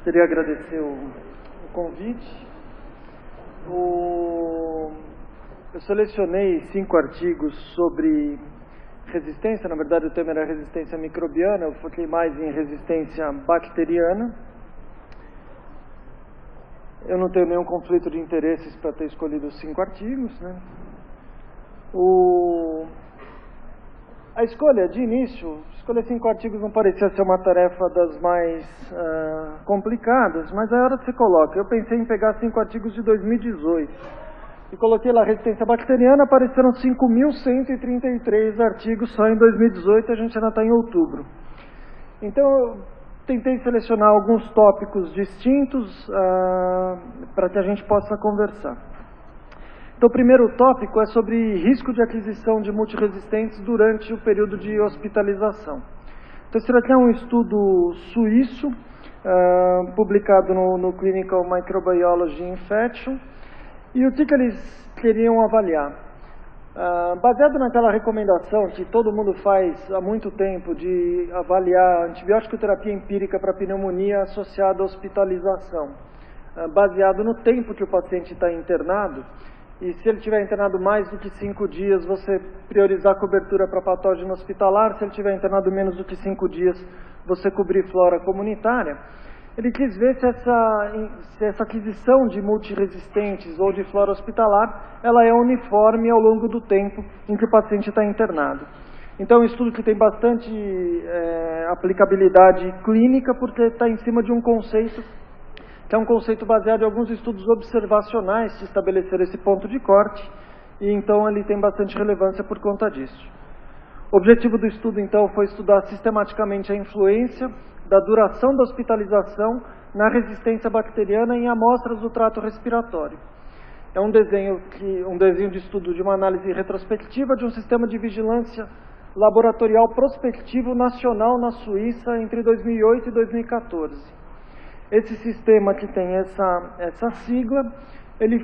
Gostaria de agradecer o convite. Eu selecionei 5 artigos sobre resistência, na verdade o tema era resistência microbiana, eu foquei mais em resistência bacteriana. Eu não tenho nenhum conflito de interesses para ter escolhido os 5 artigos, né? A escolha, de início, escolher 5 artigos não parecia ser uma tarefa das mais complicadas, mas a hora que você coloca, eu pensei em pegar 5 artigos de 2018, e coloquei lá resistência bacteriana, apareceram 5.133 artigos só em 2018, a gente ainda está em outubro. Então, eu tentei selecionar alguns tópicos distintos para que a gente possa conversar. Então, o primeiro tópico é sobre risco de aquisição de multiresistentes durante o período de hospitalização. Então, esse aqui é um estudo suíço, publicado no Clinical Microbiology Infection. E o que eles queriam avaliar? Baseado naquela recomendação que todo mundo faz há muito tempo de avaliar antibiótico terapia empírica para pneumonia associada à hospitalização, baseado no tempo que o paciente está internado, e se ele estiver internado mais do que 5 dias, você priorizar a cobertura para patógeno hospitalar. Se ele estiver internado menos do que 5 dias, você cobrir flora comunitária. Ele quis ver se essa aquisição de multiresistentes ou de flora hospitalar, ela é uniforme ao longo do tempo em que o paciente está internado. Então, é um estudo que tem bastante aplicabilidade clínica, porque está em cima de um conceito que é um conceito baseado em alguns estudos observacionais que estabeleceram esse ponto de corte, e então ele tem bastante relevância por conta disso. O objetivo do estudo, então, foi estudar sistematicamente a influência da duração da hospitalização na resistência bacteriana em amostras do trato respiratório. É um desenho de estudo de uma análise retrospectiva de um sistema de vigilância laboratorial prospectivo nacional na Suíça entre 2008 e 2014. Esse sistema que tem essa sigla, ele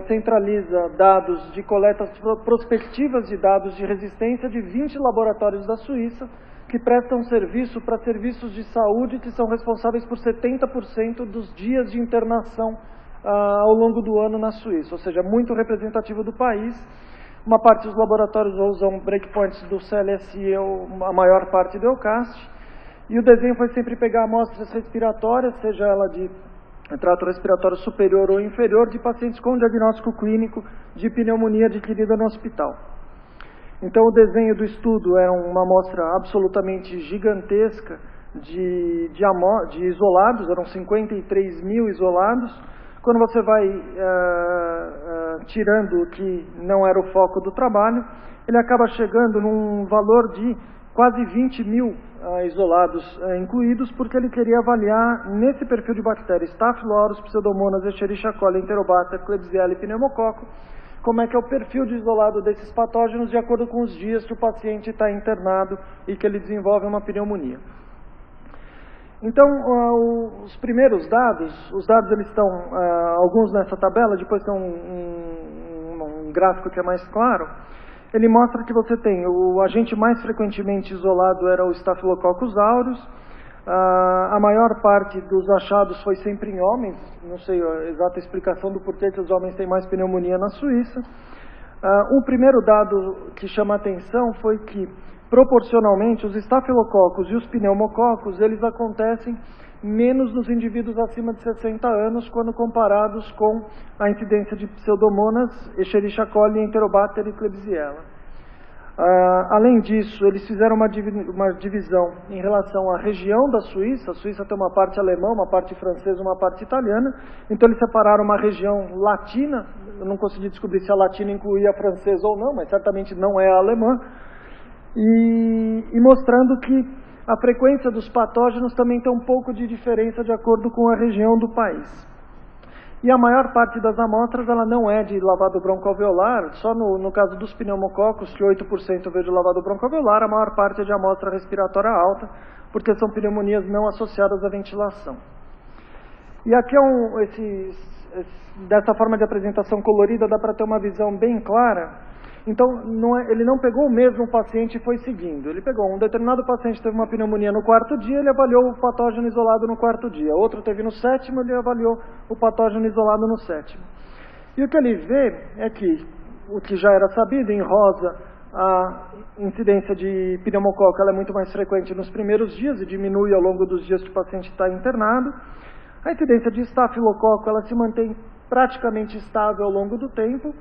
centraliza dados de coletas prospectivas de dados de resistência de 20 laboratórios da Suíça, que prestam serviço para serviços de saúde que são responsáveis por 70% dos dias de internação ao longo do ano na Suíça, ou seja, muito representativo do país. Uma parte dos laboratórios usam breakpoints do CLSI, a maior parte do EUCAST. E o desenho foi sempre pegar amostras respiratórias, seja ela de trato respiratório superior ou inferior, de pacientes com diagnóstico clínico de pneumonia adquirida no hospital. Então, o desenho do estudo era uma amostra absolutamente gigantesca de isolados, eram 53 mil isolados. Quando você vai tirando o que não era o foco do trabalho, ele acaba chegando num valor de quase 20 mil isolados incluídos, porque ele queria avaliar nesse perfil de bactérias Staphylococcus, Pseudomonas, Escherichia coli, Enterobacter, Klebsiella e Pneumococo, como é que é o perfil de isolado desses patógenos de acordo com os dias que o paciente está internado e que ele desenvolve uma pneumonia. Então, os primeiros dados, eles estão, alguns nessa tabela, depois tem um gráfico que é mais claro. Ele mostra que você tem, o agente mais frequentemente isolado era o Staphylococcus aureus. A maior parte dos achados foi sempre em homens, não sei a exata explicação do porquê que os homens têm mais pneumonia na Suíça. O primeiro dado que chama a atenção foi que, proporcionalmente, os Staphylococcus e os pneumococos, eles acontecem menos nos indivíduos acima de 60 anos, quando comparados com a incidência de Pseudomonas, Escherichia coli, Enterobacter e Klebsiella. Além disso, eles fizeram uma divisão em relação à região da Suíça. A Suíça tem uma parte alemã, uma parte francesa, uma parte italiana. Então, eles separaram uma região latina. Eu não consegui descobrir se a latina incluía a francesa ou não, mas certamente não é a alemã. E mostrando que a frequência dos patógenos também tem um pouco de diferença de acordo com a região do país. E a maior parte das amostras, ela não é de lavado broncoalveolar, só no caso dos pneumococos, que 8% veio de lavado broncoalveolar, a maior parte é de amostra respiratória alta, porque são pneumonias não associadas à ventilação. E aqui dessa forma de apresentação colorida, dá para ter uma visão bem clara Então, ele não pegou o mesmo paciente e foi seguindo. Ele pegou um determinado paciente, teve uma pneumonia no 4º dia, ele avaliou o patógeno isolado no 4º dia. Outro teve no 7º, ele avaliou o patógeno isolado no 7º. E o que ele vê é que, o que já era sabido, em rosa, a incidência de pneumococo ela é muito mais frequente nos primeiros dias e diminui ao longo dos dias que o paciente está internado. A incidência de estafilococo ela se mantém praticamente estável ao longo do tempo.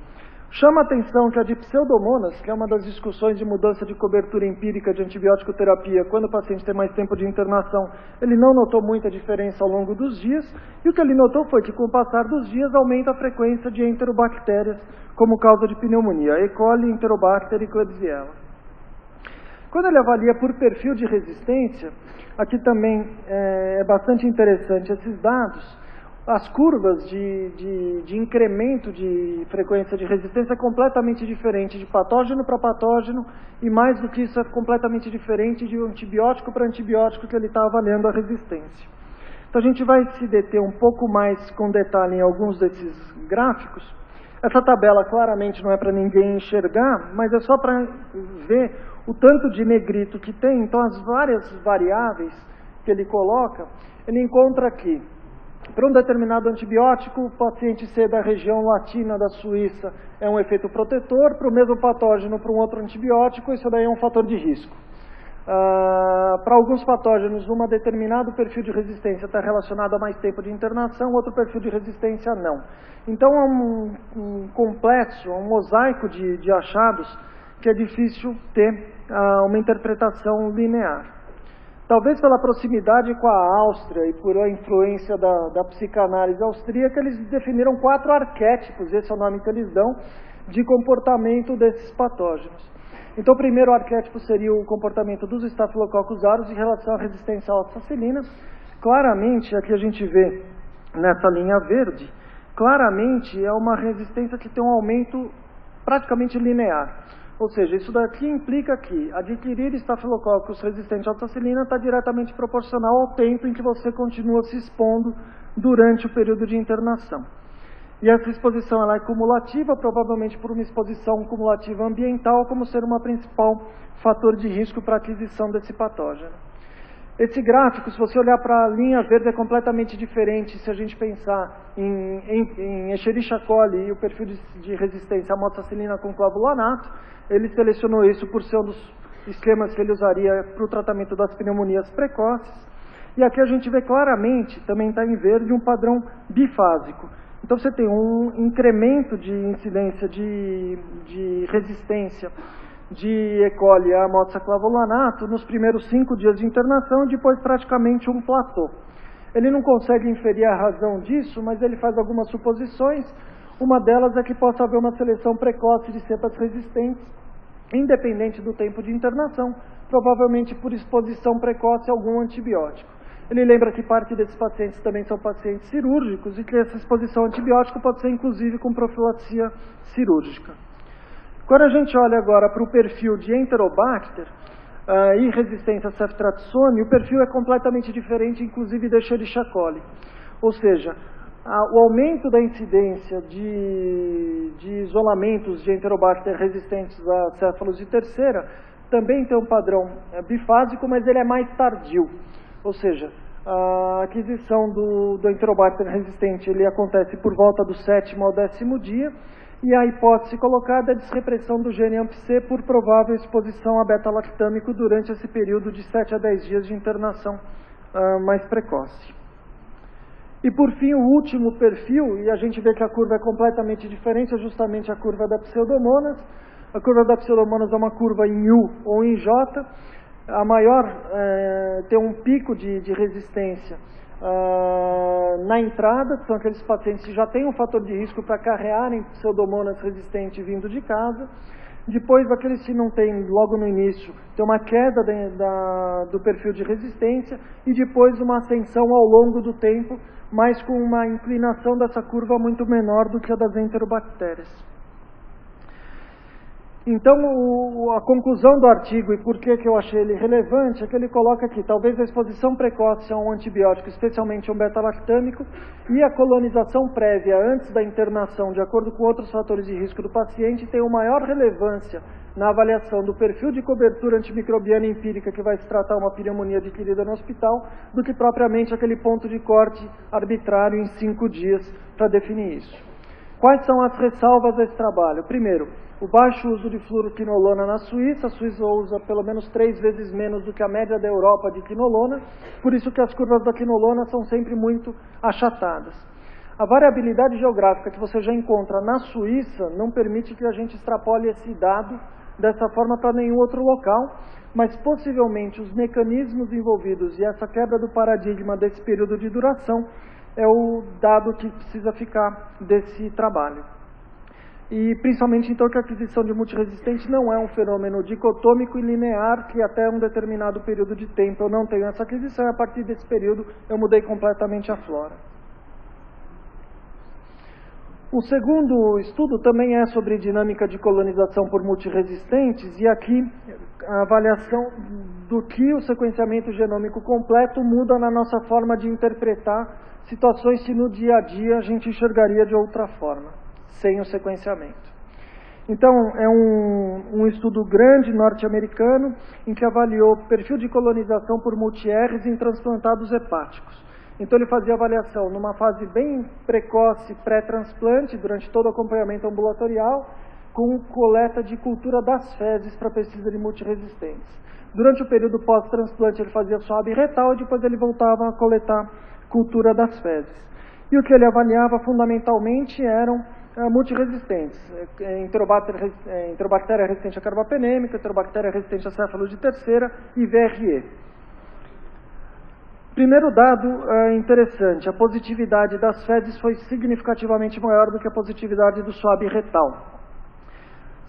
Chama a atenção que a de pseudomonas, que é uma das discussões de mudança de cobertura empírica de antibiótico terapia, quando o paciente tem mais tempo de internação, ele não notou muita diferença ao longo dos dias, e o que ele notou foi que com o passar dos dias aumenta a frequência de enterobactérias como causa de pneumonia, E. coli, Enterobacter e Klebsiella. Quando ele avalia por perfil de resistência, aqui também é bastante interessante esses dados. As curvas de incremento de frequência de resistência é completamente diferente de patógeno para patógeno e mais do que isso é completamente diferente de antibiótico para antibiótico que ele está avaliando a resistência. Então a gente vai se deter um pouco mais com detalhe em alguns desses gráficos. Essa tabela claramente não é para ninguém enxergar, mas é só para ver o tanto de negrito que tem. Então as várias variáveis que ele coloca, ele encontra aqui. Para um determinado antibiótico, o paciente C da região latina da Suíça é um efeito protetor, para o mesmo patógeno, para um outro antibiótico, isso daí é um fator de risco. Para alguns patógenos, um determinado perfil de resistência está relacionado a mais tempo de internação, outro perfil de resistência não. Então é um complexo, um mosaico de achados que é difícil ter uma interpretação linear. Talvez pela proximidade com a Áustria e por a influência da psicanálise austríaca, eles definiram 4 arquétipos, esse é o nome que eles dão, de comportamento desses patógenos. Então, o primeiro arquétipo seria o comportamento dos Staphylococcus aureus em relação à resistência à oxacilina. Claramente, aqui a gente vê nessa linha verde, claramente é uma resistência que tem um aumento praticamente linear. Ou seja, isso daqui implica que adquirir estafilococcus resistente à oxacilina está diretamente proporcional ao tempo em que você continua se expondo durante o período de internação. E essa exposição ela é cumulativa, provavelmente por uma exposição cumulativa ambiental, como ser uma principal fator de risco para a aquisição desse patógeno. Esse gráfico, se você olhar para a linha verde, é completamente diferente se a gente pensar em Escherichia coli e o perfil de resistência à amoxicilina com clavulanato. Ele selecionou isso por ser um dos esquemas que ele usaria para o tratamento das pneumonias precoces. E aqui a gente vê claramente, também está em verde, um padrão bifásico. Então você tem um incremento de incidência de resistência de E. coli a amoxiclavulanato nos primeiros 5 dias de internação e depois praticamente um platô. Ele não consegue inferir a razão disso, mas ele faz algumas suposições. Uma delas é que possa haver uma seleção precoce de cepas resistentes, independente do tempo de internação, provavelmente por exposição precoce a algum antibiótico. Ele lembra que parte desses pacientes também são pacientes cirúrgicos e que essa exposição a antibiótico pode ser inclusive com profilaxia cirúrgica. Quando a gente olha agora para o perfil de Enterobacter e resistência a ceftriaxone, o perfil é completamente diferente, inclusive de Escherichia coli. Ou seja, o aumento da incidência de isolamentos de Enterobacter resistentes a céfalos de terceira também tem um padrão bifásico, mas ele é mais tardio. Ou seja, a aquisição do Enterobacter resistente ele acontece por volta do 7º ao 10º dia, e a hipótese colocada é a desrepressão do gene AMP-C por provável exposição a beta-lactâmico durante esse período de 7 a 10 dias de internação mais precoce. E por fim, o último perfil, e a gente vê que a curva é completamente diferente, é justamente a curva da Pseudomonas. A curva da Pseudomonas é uma curva em U ou em J. A maior tem um pico de resistência na entrada, que são aqueles pacientes que já têm um fator de risco para carrearem Pseudomonas resistente vindo de casa. Depois, aqueles que não têm logo no início, tem uma queda do perfil de resistência e depois uma ascensão ao longo do tempo, mas com uma inclinação dessa curva muito menor do que a das enterobactérias. Então, a conclusão do artigo, e por que eu achei ele relevante, é que ele coloca aqui, talvez a exposição precoce a um antibiótico, especialmente um beta-lactâmico, e a colonização prévia antes da internação, de acordo com outros fatores de risco do paciente, tenham maior relevância na avaliação do perfil de cobertura antimicrobiana empírica que vai se tratar uma pneumonia adquirida no hospital, do que propriamente aquele ponto de corte arbitrário em 5 dias para definir isso. Quais são as ressalvas desse trabalho? Primeiro, o baixo uso de fluoroquinolona na Suíça. A Suíça usa pelo menos 3 vezes menos do que a média da Europa de quinolona, por isso que as curvas da quinolona são sempre muito achatadas. A variabilidade geográfica que você já encontra na Suíça não permite que a gente extrapole esse dado dessa forma para nenhum outro local, mas possivelmente os mecanismos envolvidos e essa quebra do paradigma desse período de duração é o dado que precisa ficar desse trabalho. E principalmente então que a aquisição de multiresistente não é um fenômeno dicotômico e linear, que até um determinado período de tempo eu não tenho essa aquisição, e a partir desse período eu mudei completamente a flora. O segundo estudo também é sobre dinâmica de colonização por multiresistentes, e aqui a avaliação do que o sequenciamento genômico completo muda na nossa forma de interpretar situações que no dia a dia a gente enxergaria de outra forma, sem o sequenciamento. Então, é um estudo grande norte-americano em que avaliou o perfil de colonização por multi-Rs em transplantados hepáticos. Então, ele fazia avaliação numa fase bem precoce, pré-transplante, durante todo o acompanhamento ambulatorial, com coleta de cultura das fezes para pesquisa de multiresistentes. Durante o período pós-transplante, ele fazia swab retal e depois ele voltava a coletar cultura das fezes. E o que ele avaliava fundamentalmente eram multiresistentes, enterobactéria resistente a carbapenêmica, enterobactéria resistente a céfalo de terceira e VRE. Primeiro dado interessante, a positividade das fezes foi significativamente maior do que a positividade do swab retal.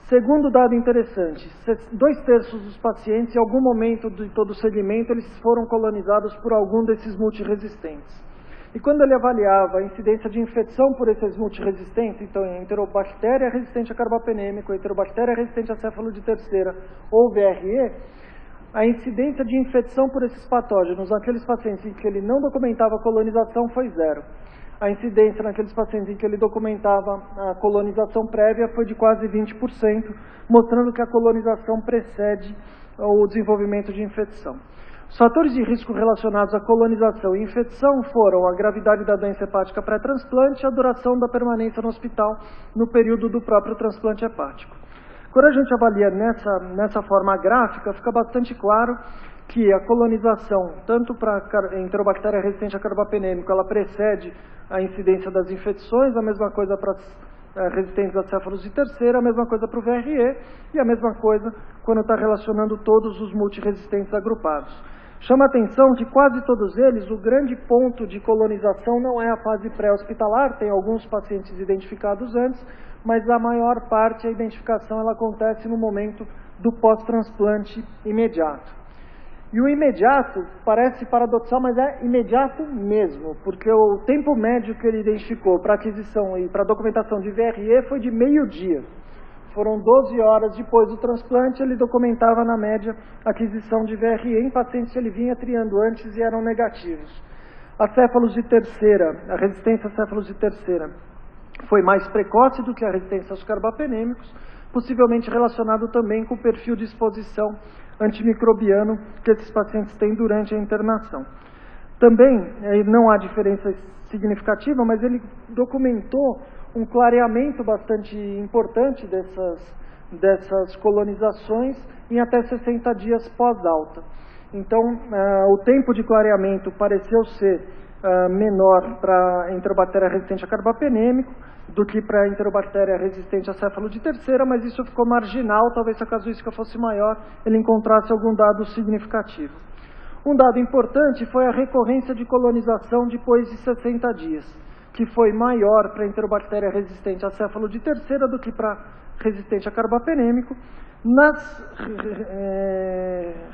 Segundo dado interessante, 2/3 dos pacientes, em algum momento de todo o segmento, eles foram colonizados por algum desses multiresistentes. E quando ele avaliava a incidência de infecção por esses multiresistentes, então enterobactéria resistente a carbapenêmico, enterobactéria resistente a céfalo de terceira ou VRE, a incidência de infecção por esses patógenos naqueles pacientes em que ele não documentava a colonização foi 0. A incidência naqueles pacientes em que ele documentava a colonização prévia foi de quase 20%, mostrando que a colonização precede o desenvolvimento de infecção. Os fatores de risco relacionados à colonização e infecção foram a gravidade da doença hepática pré-transplante e a duração da permanência no hospital no período do próprio transplante hepático. Quando a gente avalia nessa forma gráfica, fica bastante claro que a colonização, tanto para a enterobactéria resistente a carbapenêmico, ela precede a incidência das infecções, a mesma coisa para as resistentes a céfalos de terceira, a mesma coisa para o VRE e a mesma coisa quando está relacionando todos os multiresistentes agrupados. Chama a atenção que quase todos eles, o grande ponto de colonização não é a fase pré-hospitalar, tem alguns pacientes identificados antes, mas a maior parte, a identificação, ela acontece no momento do pós-transplante imediato. E o imediato parece paradoxal, mas é imediato mesmo, porque o tempo médio que ele identificou para aquisição e para documentação de VRE foi de meio-dia. Foram 12 horas depois do transplante, ele documentava na média a aquisição de VRE em pacientes que ele vinha triando antes e eram negativos. A céfalos de terceira, a resistência a céfalos de terceira, foi mais precoce do que a resistência aos carbapenêmicos, possivelmente relacionado também com o perfil de exposição antimicrobiano que esses pacientes têm durante a internação. Também, não há diferença significativa, mas ele documentou um clareamento bastante importante dessas colonizações em até 60 dias pós-alta. Então, o tempo de clareamento pareceu ser menor para a enterobactéria resistente a carbapenêmico do que para a enterobactéria resistente a céfalo de terceira, mas isso ficou marginal, talvez se a casuística fosse maior, ele encontrasse algum dado significativo. Um dado importante foi a recorrência de colonização depois de 60 dias, que foi maior para a enterobactéria resistente a céfalo de terceira do que para resistente a carbapenêmico. Nas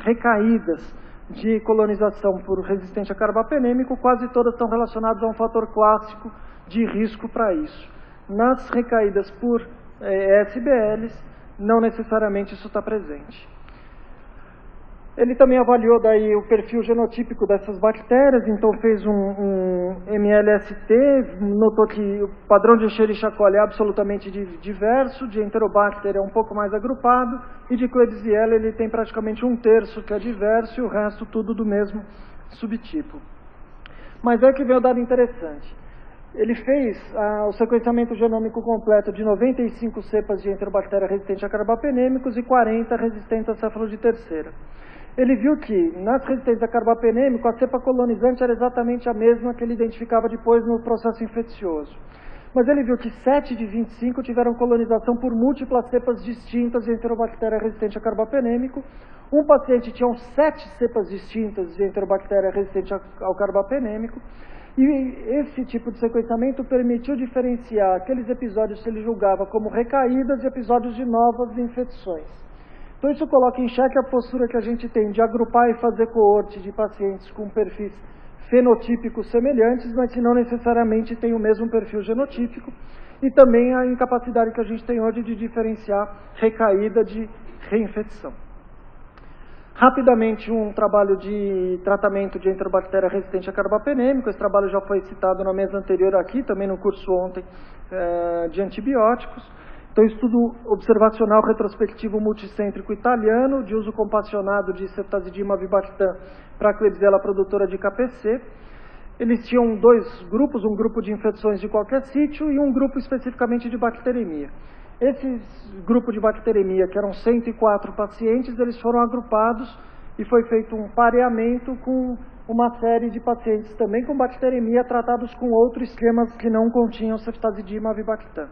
recaídas de colonização por resistente a carbapenêmico, quase todas estão relacionadas a um fator clássico de risco para isso. Nas recaídas por SBLs, não necessariamente isso está presente. Ele também avaliou daí o perfil genotípico dessas bactérias, então fez um MLST, notou que o padrão de Escherichia coli é absolutamente diverso, de Enterobacter é um pouco mais agrupado, e de Klebsiella ele tem praticamente 1/3 que é diverso e o resto tudo do mesmo subtipo. Mas é que vem o dado interessante. Ele fez o sequenciamento genômico completo de 95 cepas de Enterobactéria resistente a carbapenêmicos e 40 resistentes a céfalo de terceira. Ele viu que, nas resistentes a carbapenêmico, a cepa colonizante era exatamente a mesma que ele identificava depois no processo infeccioso. Mas ele viu que 7 de 25 tiveram colonização por múltiplas cepas distintas de Enterobactéria resistente a carbapenêmico. Um paciente tinha 7 cepas distintas de Enterobactéria resistente ao carbapenêmico. E esse tipo de sequenciamento permitiu diferenciar aqueles episódios que ele julgava como recaídas e episódios de novas infecções. Então isso coloca em xeque a postura que a gente tem de agrupar e fazer coorte de pacientes com perfis fenotípicos semelhantes, mas que não necessariamente têm o mesmo perfil genotípico, e também a incapacidade que a gente tem hoje de diferenciar recaída de reinfecção. Rapidamente, um trabalho de tratamento de Enterobactéria resistente a carbapenêmico. Esse trabalho já foi citado na mesa anterior aqui, também no curso ontem, de antibióticos. Então, estudo observacional retrospectivo multicêntrico italiano, de uso compassionado de ceftazidima avibactam para a Klebsiella produtora de KPC. Eles tinham 2 grupos, um grupo de infecções de qualquer sítio e um grupo especificamente de bacteremia. Esse grupo de bacteremia, que eram 104 pacientes, eles foram agrupados e foi feito um pareamento com uma série de pacientes também com bacteremia tratados com outros esquemas que não continham ceftazidima avibactam.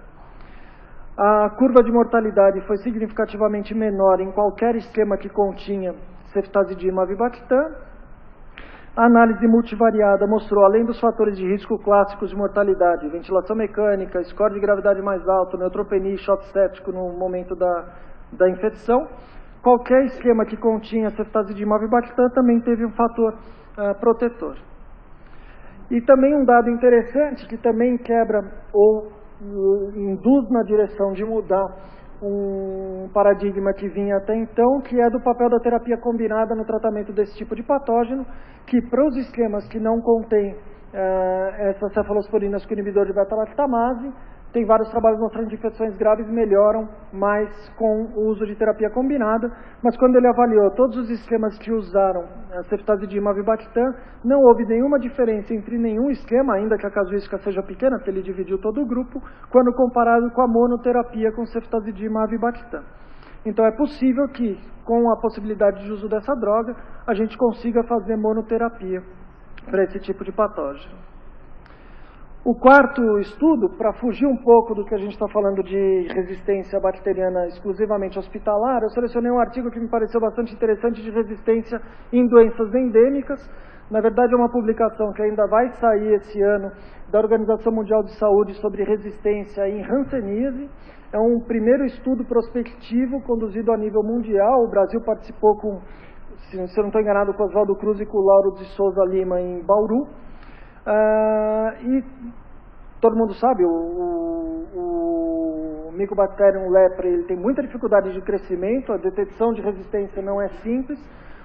A curva de mortalidade foi significativamente menor em qualquer esquema que continha ceftazidima avibactam. A análise multivariada mostrou, além dos fatores de risco clássicos de mortalidade, ventilação mecânica, score de gravidade mais alto, neutropenia e choque séptico no momento da infecção, qualquer esquema que continha ceftazidima avibactam também teve um fator protetor. E também um dado interessante que também quebra ou induz na direção de mudar um paradigma que vinha até então, que é do papel da terapia combinada no tratamento desse tipo de patógeno, que para os esquemas que não contêm essas cefalosporinas com inibidor de beta-lactamase, tem vários trabalhos mostrando que infecções graves melhoram mais com o uso de terapia combinada, mas quando ele avaliou todos os esquemas que usaram a ceftazidima avibactam, não houve nenhuma diferença entre nenhum esquema, ainda que a casuística seja pequena, porque ele dividiu todo o grupo, quando comparado com a monoterapia com ceftazidima avibactam. Então é possível que, com a possibilidade de uso dessa droga, a gente consiga fazer monoterapia para esse tipo de patógeno. O quarto estudo, para fugir um pouco do que a gente está falando de resistência bacteriana exclusivamente hospitalar, eu selecionei um artigo que me pareceu bastante interessante de resistência em doenças endêmicas. Na verdade, é uma publicação que ainda vai sair esse ano da Organização Mundial de Saúde sobre resistência em hanseníase. É um primeiro estudo prospectivo conduzido a nível mundial. O Brasil participou com, se eu não estou enganado, com Oswaldo Cruz e com o Lauro de Souza Lima em Bauru. E todo mundo sabe, o Mycobacterium lepre ele tem muita dificuldade de crescimento, a detecção de resistência não é simples.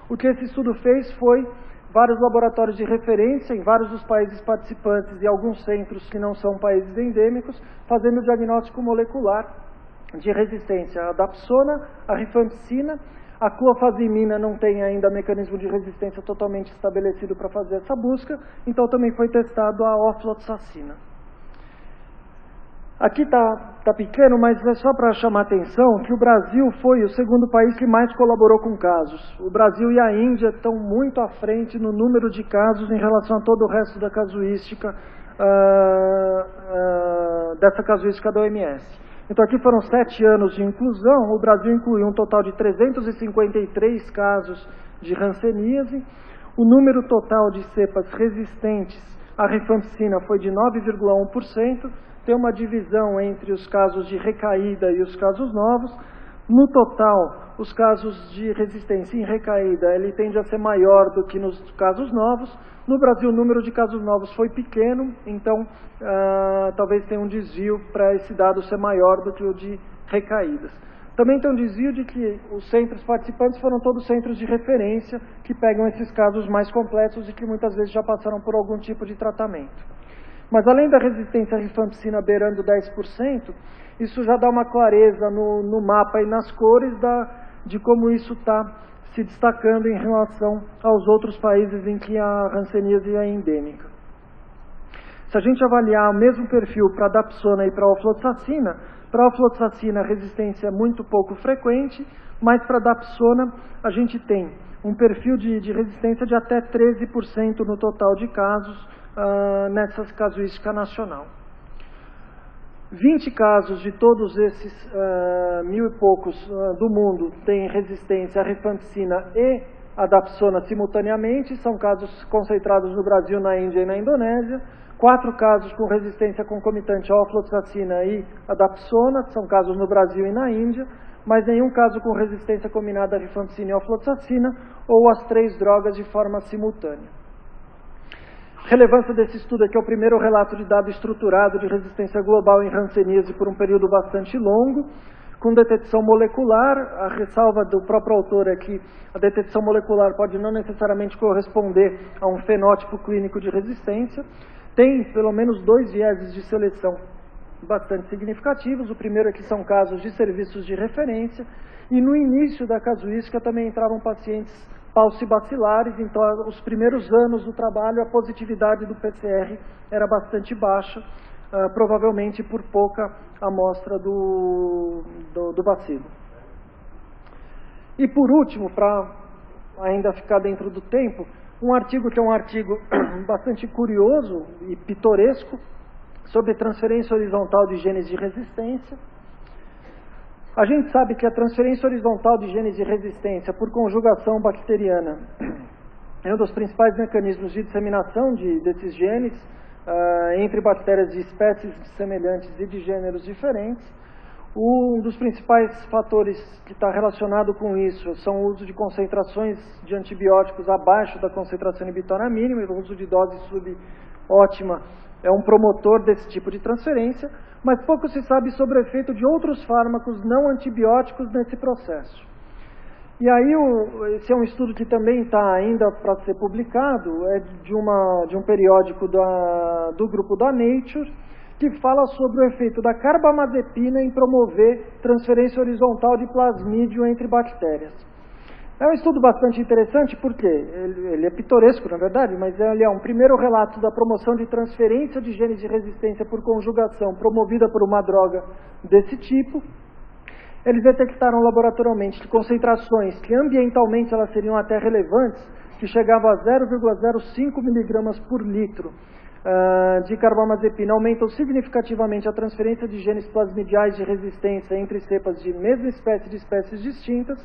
O que esse estudo fez foi vários laboratórios de referência em vários dos países participantes e alguns centros que não são países endêmicos, fazendo diagnóstico molecular de resistência à dapsona, à rifampicina. A clofazimina não tem ainda mecanismo de resistência totalmente estabelecido para fazer essa busca, então também foi testado a ofloxacina. Aqui tá pequeno, mas é só para chamar a atenção que o Brasil foi o segundo país que mais colaborou com casos. O Brasil e a Índia estão muito à frente no número de casos em relação a todo o resto da casuística, dessa casuística da OMS. Então aqui foram 7 anos de inclusão, o Brasil incluiu um total de 353 casos de hanseníase, o número total de cepas resistentes à rifampicina foi de 9,1%, tem uma divisão entre os casos de recaída e os casos novos. No total, os casos de resistência em recaída, ele tende a ser maior do que nos casos novos. No Brasil, o número de casos novos foi pequeno, então talvez tenha um desvio para esse dado ser maior do que o de recaídas. Também tem um desvio de que os centros participantes foram todos centros de referência que pegam esses casos mais complexos e que muitas vezes já passaram por algum tipo de tratamento. Mas além da resistência à rifampicina beirando 10%, isso já dá uma clareza no mapa e nas cores de como isso está se destacando em relação aos outros países em que a hanseníase é endêmica. Se a gente avaliar o mesmo perfil para a dapsona e para a ofloxacina, para a ofloxacina a resistência é muito pouco frequente, mas para a dapsona a gente tem um perfil de resistência de até 13% no total de casos nessa casuística nacional. 20 casos de todos esses 1.000 e poucos do mundo têm resistência à rifampicina e à dapsona simultaneamente, são casos concentrados no Brasil, na Índia e na Indonésia. 4 casos com resistência concomitante à ofloxacina e à dapsona, são casos no Brasil e na Índia, mas nenhum caso com resistência combinada à rifampicina e ofloxacina ou às 3 drogas de forma simultânea. Relevância desse estudo é que é o primeiro relato de dado estruturado de resistência global em hanseníase por um período bastante longo, com detecção molecular. A ressalva do próprio autor é que a detecção molecular pode não necessariamente corresponder a um fenótipo clínico de resistência. Tem pelo menos 2 vieses de seleção bastante significativos. O primeiro é que são casos de serviços de referência, e no início da casuística também entravam pacientes paucibacilares, então os primeiros anos do trabalho a positividade do PCR era bastante baixa, provavelmente por pouca amostra do bacilo. E por último, para ainda ficar dentro do tempo, um artigo que é um artigo bastante curioso e pitoresco sobre transferência horizontal de genes de resistência. A gente sabe que a transferência horizontal de genes de resistência por conjugação bacteriana é um dos principais mecanismos de disseminação desses genes entre bactérias de espécies semelhantes e de gêneros diferentes. Um dos principais fatores que está relacionado com isso são o uso de concentrações de antibióticos abaixo da concentração inibitória mínima, e o uso de dose subótima é um promotor desse tipo de transferência, mas pouco se sabe sobre o efeito de outros fármacos não antibióticos nesse processo. E aí, esse é um estudo que também está ainda para ser publicado, é de um periódico do grupo da Nature, que fala sobre o efeito da carbamazepina em promover transferência horizontal de plasmídio entre bactérias. É um estudo bastante interessante porque ele é pitoresco, na verdade, mas ele é um primeiro relato da promoção de transferência de genes de resistência por conjugação promovida por uma droga desse tipo. Eles detectaram laboratorialmente concentrações que ambientalmente elas seriam até relevantes, que chegavam a 0,05 miligramas por litro de carbamazepina, aumentam significativamente a transferência de genes plasmidiais de resistência entre cepas de mesma espécie de espécies distintas.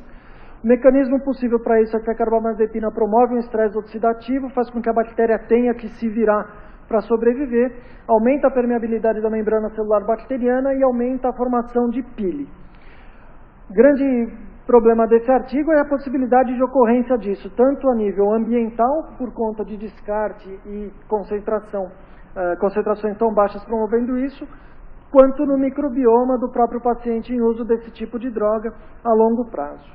O mecanismo possível para isso é que a carbamazepina promove um estresse oxidativo, faz com que a bactéria tenha que se virar para sobreviver, aumenta a permeabilidade da membrana celular bacteriana e aumenta a formação de pile. Grande problema desse artigo é a possibilidade de ocorrência disso, tanto a nível ambiental, por conta de descarte e concentrações tão baixas promovendo isso, quanto no microbioma do próprio paciente em uso desse tipo de droga a longo prazo.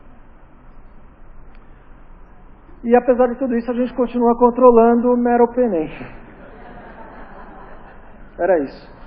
E apesar de tudo isso, a gente continua controlando o meropenem. Era isso.